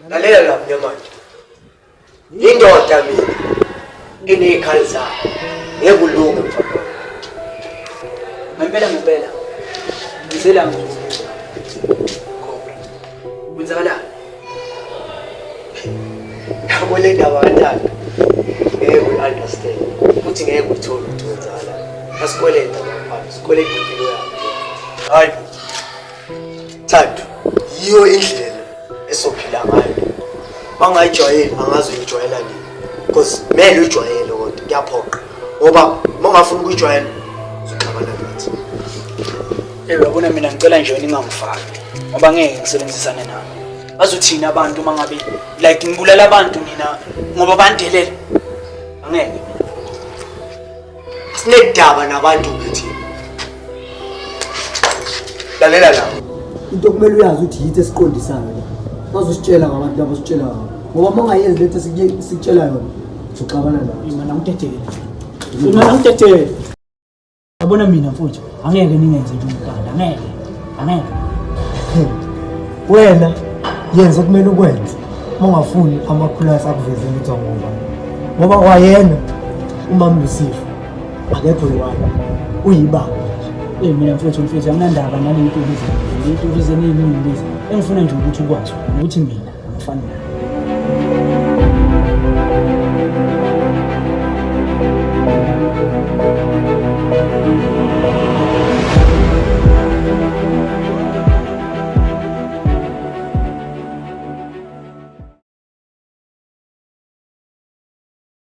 Lalela la mnyamanje. Indoda mina inekhali zayo. Ngekulunga mfana. Ngempela. Ngizela manje. Cobra. Kwenzakalani? Yabo le ndaba kanjani? Ngeke understand. Futhi ngeke uthole ukuthi kwenzakalani. Asikweleta mfana, sikweleta impilo yakho. Hayi. Thathu. Yiyo indlela esophila ngayo. Bangayijwayeli angazi uyijwayela nini. Because mele uyijwayele kodwa kuyaphoqa. Ngoba mangafuna ukujwayela uzoxabana nathi. Uyabona mina ngicela nje ningangifaki ngoba ngeke ngisebenzisane nami. Bazothina abantu mangabe like ngibulala abantu mina ngoba bandelele. Angeke. Sinedaba nabantu bethi. Lalela la. Into kumele uyazi ukuthi yithi esiqondisayo la. Bazositshela ngabantu labo sitshela ngabo. Ngoba mangayenzi lethe sikutshela yona uzoxabana nayo. Mina ngitethele. Yabona mina mfowethu angeke ningenze into angeke. Wena yenza kumele ukwenze. Mangafuni amakhulasi akuvezele ukuthi ngoba wayena umama Lucifer akekho yiwani uyibaba. Mina mfowethu anginandaba nalento lezi. Lezi engifuna nje ukuthi ukwazi ukuthi mina angifani nawe.